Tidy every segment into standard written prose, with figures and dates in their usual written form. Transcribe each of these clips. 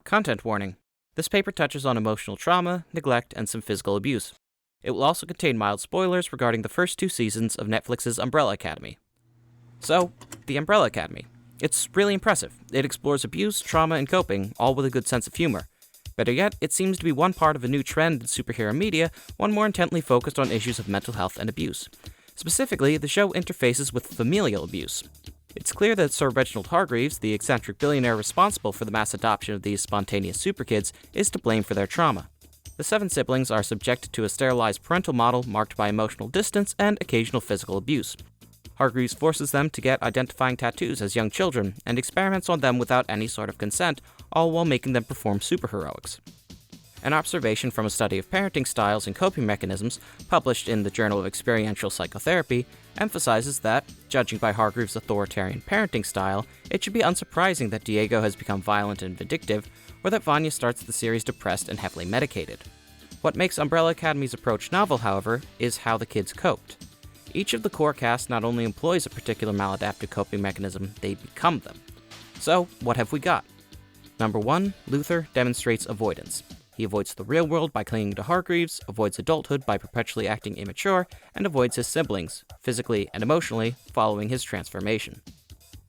Content warning. This paper touches on emotional trauma, neglect, and some physical abuse. It will also contain mild spoilers regarding the first 2 seasons of Netflix's Umbrella Academy. So, the Umbrella Academy. It's really impressive. It explores abuse, trauma, and coping, all with a good sense of humor. Better yet, it seems to be one part of a new trend in superhero media, one more intently focused on issues of mental health and abuse. Specifically, the show interfaces with familial abuse. It's clear that Sir Reginald Hargreeves, the eccentric billionaire responsible for the mass adoption of these spontaneous superkids, is to blame for their trauma. The 7 siblings are subjected to a sterilized parental model marked by emotional distance and occasional physical abuse. Hargreeves forces them to get identifying tattoos as young children, and experiments on them without any sort of consent, all while making them perform superheroics. An observation from a study of parenting styles and coping mechanisms, published in the Journal of Experiential Psychotherapy, emphasizes that, judging by Hargreeves' authoritarian parenting style, it should be unsurprising that Diego has become violent and vindictive, or that Vanya starts the series depressed and heavily medicated. What makes Umbrella Academy's approach novel, however, is how the kids coped. Each of the core cast not only employs a particular maladaptive coping mechanism, they become them. So, what have we got? Number 1, Luther demonstrates avoidance. He avoids the real world by clinging to Hargreeves, avoids adulthood by perpetually acting immature, and avoids his siblings, physically and emotionally, following his transformation.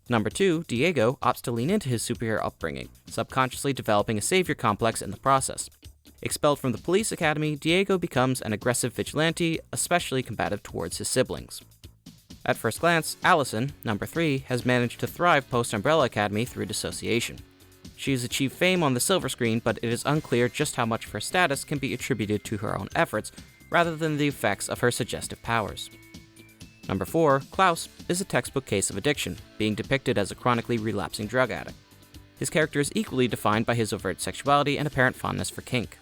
Number 2, Diego opts to lean into his superhero upbringing, subconsciously developing a savior complex in the process. Expelled from the police academy, Diego becomes an aggressive vigilante, especially combative towards his siblings. At first glance, Allison, number 3, has managed to thrive post-Umbrella Academy through dissociation. She has achieved fame on the silver screen, but it is unclear just how much of her status can be attributed to her own efforts, rather than the effects of her suggestive powers. Number 4, Klaus is a textbook case of addiction, being depicted as a chronically relapsing drug addict. His character is equally defined by his overt sexuality and apparent fondness for kink.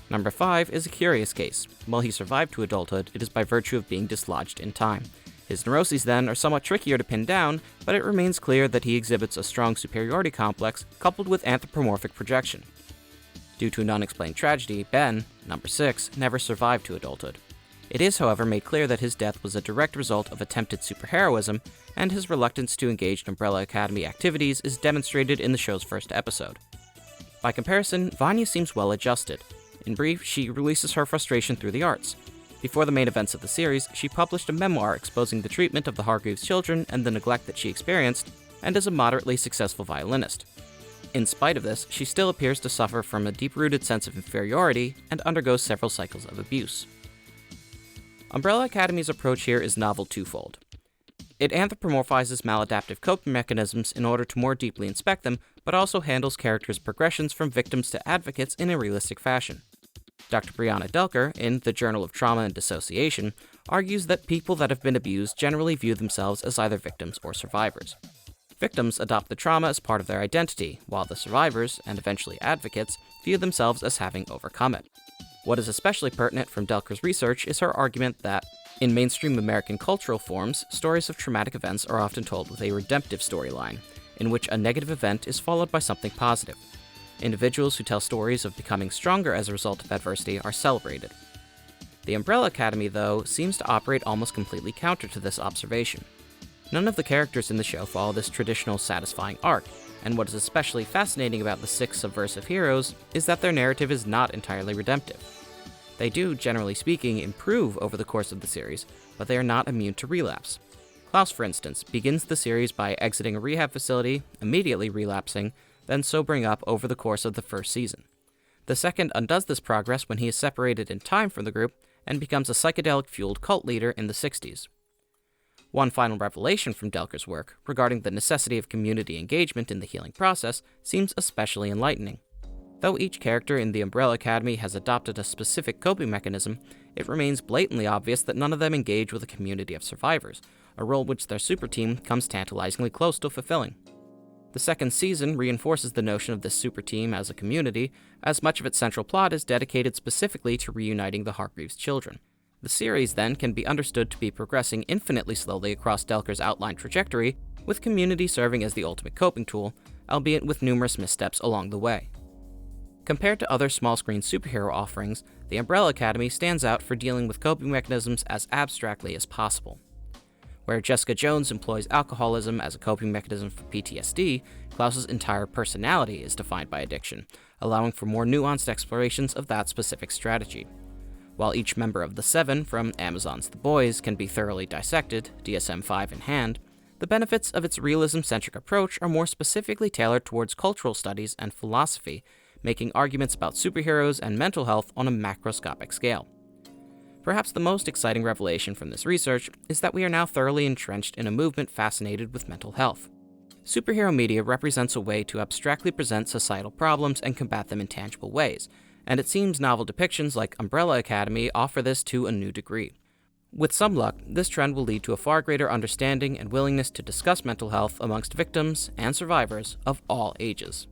Number 5 is a curious case. While he survived to adulthood, it is by virtue of being dislodged in time. His neuroses, then, are somewhat trickier to pin down, but it remains clear that he exhibits a strong superiority complex coupled with anthropomorphic projection. Due to an unexplained tragedy, Ben, number 6, never survived to adulthood. It is, however, made clear that his death was a direct result of attempted superheroism, and his reluctance to engage in Umbrella Academy activities is demonstrated in the show's first episode. By comparison, Vanya seems well adjusted. In brief, she releases her frustration through the arts. Before the main events of the series, she published a memoir exposing the treatment of the Hargreeves children and the neglect that she experienced, and is a moderately successful violinist. In spite of this, she still appears to suffer from a deep-rooted sense of inferiority and undergoes several cycles of abuse. Umbrella Academy's approach here is novel twofold. It anthropomorphizes maladaptive coping mechanisms in order to more deeply inspect them, but also handles characters' progressions from victims to advocates in a realistic fashion. Dr. Brianna Delker, in the Journal of Trauma and Dissociation, argues that people that have been abused generally view themselves as either victims or survivors. Victims adopt the trauma as part of their identity, while the survivors, and eventually advocates, view themselves as having overcome it. What is especially pertinent from Delker's research is her argument that, in mainstream American cultural forms, stories of traumatic events are often told with a redemptive storyline, in which a negative event is followed by something positive. Individuals who tell stories of becoming stronger as a result of adversity are celebrated. The Umbrella Academy, though, seems to operate almost completely counter to this observation. None of the characters in the show follow this traditional satisfying arc, and what is especially fascinating about the 6 subversive heroes is that their narrative is not entirely redemptive. They do, generally speaking, improve over the course of the series, but they are not immune to relapse. Klaus, for instance, begins the series by exiting a rehab facility, immediately relapsing, then sobering up over the course of the first season. The second undoes this progress when he is separated in time from the group and becomes a psychedelic-fueled cult leader in the 60s. One final revelation from Delker's work regarding the necessity of community engagement in the healing process seems especially enlightening. Though each character in the Umbrella Academy has adopted a specific coping mechanism, it remains blatantly obvious that none of them engage with a community of survivors, a role which their super team comes tantalizingly close to fulfilling. The second season reinforces the notion of this super team as a community, as much of its central plot is dedicated specifically to reuniting the Hargreeves children. The series, then, can be understood to be progressing infinitely slowly across Delker's outlined trajectory, with community serving as the ultimate coping tool, albeit with numerous missteps along the way. Compared to other small-screen superhero offerings, the Umbrella Academy stands out for dealing with coping mechanisms as abstractly as possible. Where Jessica Jones employs alcoholism as a coping mechanism for PTSD, Klaus's entire personality is defined by addiction, allowing for more nuanced explorations of that specific strategy. While each member of the Seven from Amazon's The Boys can be thoroughly dissected, DSM-5 in hand, the benefits of its realism-centric approach are more specifically tailored towards cultural studies and philosophy, making arguments about superheroes and mental health on a macroscopic scale. Perhaps the most exciting revelation from this research is that we are now thoroughly entrenched in a movement fascinated with mental health. Superhero media represents a way to abstractly present societal problems and combat them in tangible ways, and it seems novel depictions like Umbrella Academy offer this to a new degree. With some luck, this trend will lead to a far greater understanding and willingness to discuss mental health amongst victims and survivors of all ages.